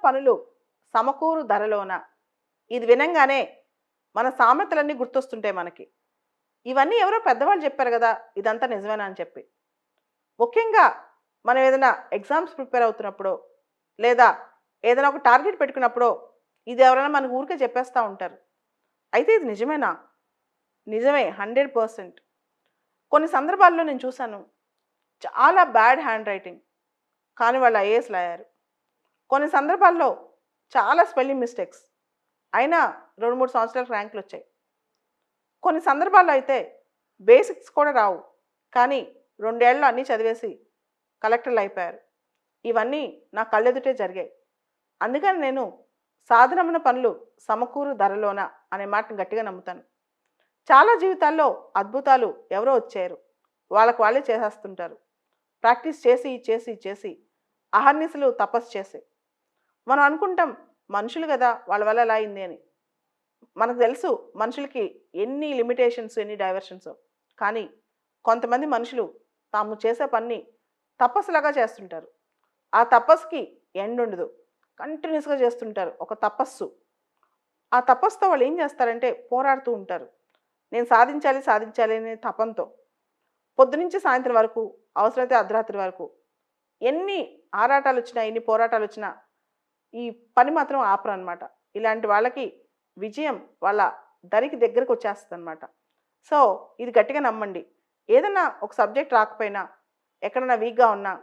పనులు సమకూరు ధరలోన. ఇది వినంగానే మన సామెతలన్నీ గుర్తొస్తుంటాయి మనకి. ఇవన్నీ ఎవరో పెద్దవాళ్ళు చెప్పారు గదా! ఇదంతా నిజమేనా అని చెప్పి. ముఖ్యంగా మనం ఏదైనా ఎగ్జామ్స్ ప్రిపేర్ అవుతున్నప్పుడో, లేదా ఏదైనా ఒక టార్గెట్ పెట్టుకున్నప్పుడో, ఇది ఎవరైనా మనకు ఊరికే చెప్పేస్తా ఉంటారు. అయితే ఇది నిజమేనా? నిజమే 100%. కొన్ని సందర్భాల్లో నేను చూసాను. చాలా బ్యాడ్ హ్యాండ్ రైటింగ్. కానీ వాళ్ళు ఐఏఎస్‌లు అయ్యారు. కొన్ని సందర్భాల్లో చాలా స్పెల్లింగ్ మిస్టేక్స్. అయినా 2, 3 సంవత్సరాలకు ర్యాంకులొచ్చాయి. కొన్ని సందర్భాల్లో అయితే బేసిక్స్ కూడా రావు. కానీ 2 ఏళ్లలో అన్నీ చదివేసి కలెక్టర్‌లయిపోయారు. ఇవన్నీ నా కళ్ళెదుటే జరిగాయి. అందుకని నేను సాధనమైన పనులు సమకూరు ధరలోన అనే మాటను గట్టిగా నమ్ముతాను. చాలా జీవితాల్లో అద్భుతాలు ఎవరో వచ్చేయరు. వాళ్ళకి వాళ్ళే చేసేస్తుంటారు. ప్రాక్టీస్ చేసి, చేసి, చేసి అహర్నిశలు తపస్సు చేసి. మనం అనుకుంటాం మనుషులు గదా! వాళ్ళ వల్ల అలా అయింది అని. మనకు తెలుసు మనుషులకి ఎన్ని లిమిటేషన్స్, ఎన్ని డైవర్షన్సో. కానీ కొంతమంది మనుషులు తాము చేసే పనిని తపస్సులాగా చేస్తుంటారు. ఆ తపస్సుకి ఎండ్ ఉండదు. కంటిన్యూస్‌గా చేస్తుంటారు. ఒక తపస్సు. ఆ తపస్సుతో వాళ్ళు ఏం చేస్తారంటే పోరాడుతూ ఉంటారు. నేను సాధించాలి, సాధించాలి అనే తపంతో. పొద్దునుంచి సాయంత్రం వరకు, అవసరమైతే అర్ధరాత్రి వరకు ఎన్ని ఆరాటాలొచ్చినా, ఎన్ని పోరాటాలొచ్చినా ఈ పని మాత్రం ఆపరనమాట. ఇలాంటి వాళ్ళకి విజయం వాళ్ళ దరికి దగ్గరకొచ్చేస్తదనమాట. సో, ఇది గట్టిగా నమ్మండి. ఏదన్నా ఒక సబ్జెక్ట్ రాకపోయినా, ఎక్కడన్నా వీక్‌గా ఉన్నా,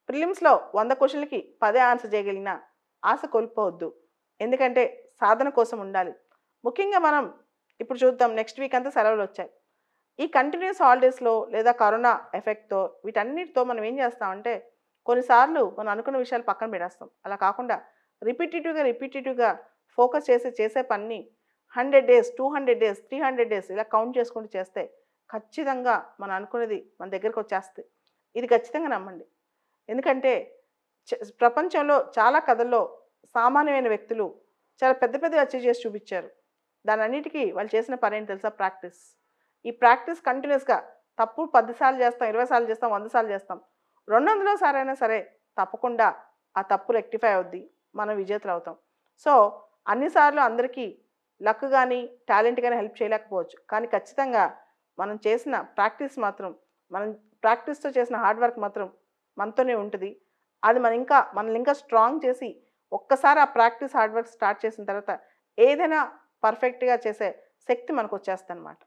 ప్రిలిమ్స్‌లో 100 క్వెషన్‌లకి 10 ఆన్సర్ చేయగలిగినా ఆశ కోల్పోవద్దు. ఎందుకంటే సాధన కోసం ఉండాలి. ముఖ్యంగా మనం ఇప్పుడు చూద్దాం నెక్స్ట్ వీక్ అంతా సెలవులొచ్చాయి. ఈ కంటిన్యూయస్ హాలిడేస్‌లో లేదా కరోనా ఎఫెక్ట్‌తో వీటన్నిటితో మనం ఏం చేస్తామంటే కొన్నిసార్లు మనం అనుకున్న విషయాలు పక్కన పెట్టేస్తాం. అలా కాకుండా రిపిటీటివ్‌గా ఫోకస్ చేసి చేసే పనిని 100 డేస్, 200 డేస్, 300 డేస్ ఇలా కౌంట్ చేసుకుంటూ చేస్తే ఖచ్చితంగా మనం అనుకున్నది మన దగ్గరకొచ్చేస్తది. ఇది ఖచ్చితంగా నమ్మండి. ఎందుకంటే ప్రపంచంలో చాలా కథల్లో సామాన్యమైన వ్యక్తులు చాలా పెద్ద పెద్దవి అచీవ్ చేసి చూపిచ్చారు. దానన్నిటికీ వాళ్ళు చేసిన పనేంటి తెలుసా? ప్రాక్టీస్. ఈ ప్రాక్టీస్ కంటిన్యూయస్‌గా తప్పు 10 సార్లు చేస్తాం, 20 సార్లు చేస్తాం, 100 సార్లు చేస్తాం. 200 సారైనా సరే తప్పకుండా ఆ తప్పు రెక్టిఫై అవుద్ది. మనం విజేతలవుతాం. సో, అన్ని సార్లు అందరికీ లక్ గాని, టాలెంట్ గాని హెల్ప్ చేయలేకపోవచ్చు. కానీ ఖచ్చితంగా మనం చేసిన ప్రాక్టీస్ మాత్రం మనం ప్రాక్టీస్‌తో చేసిన హార్డ్ వర్క్ మాత్రం మనతోనే ఉంటది. అది మనల్ని ఇంకా స్ట్రాంగ్ చేసి ఒక్కసారి ఆ ప్రాక్టీస్, హార్డ్ వర్క్ స్టార్ట్ చేసిన తర్వాత ఏదైనా పర్ఫెక్ట్‌గా చేసే శక్తి మనకొచ్చేస్తదనమాట.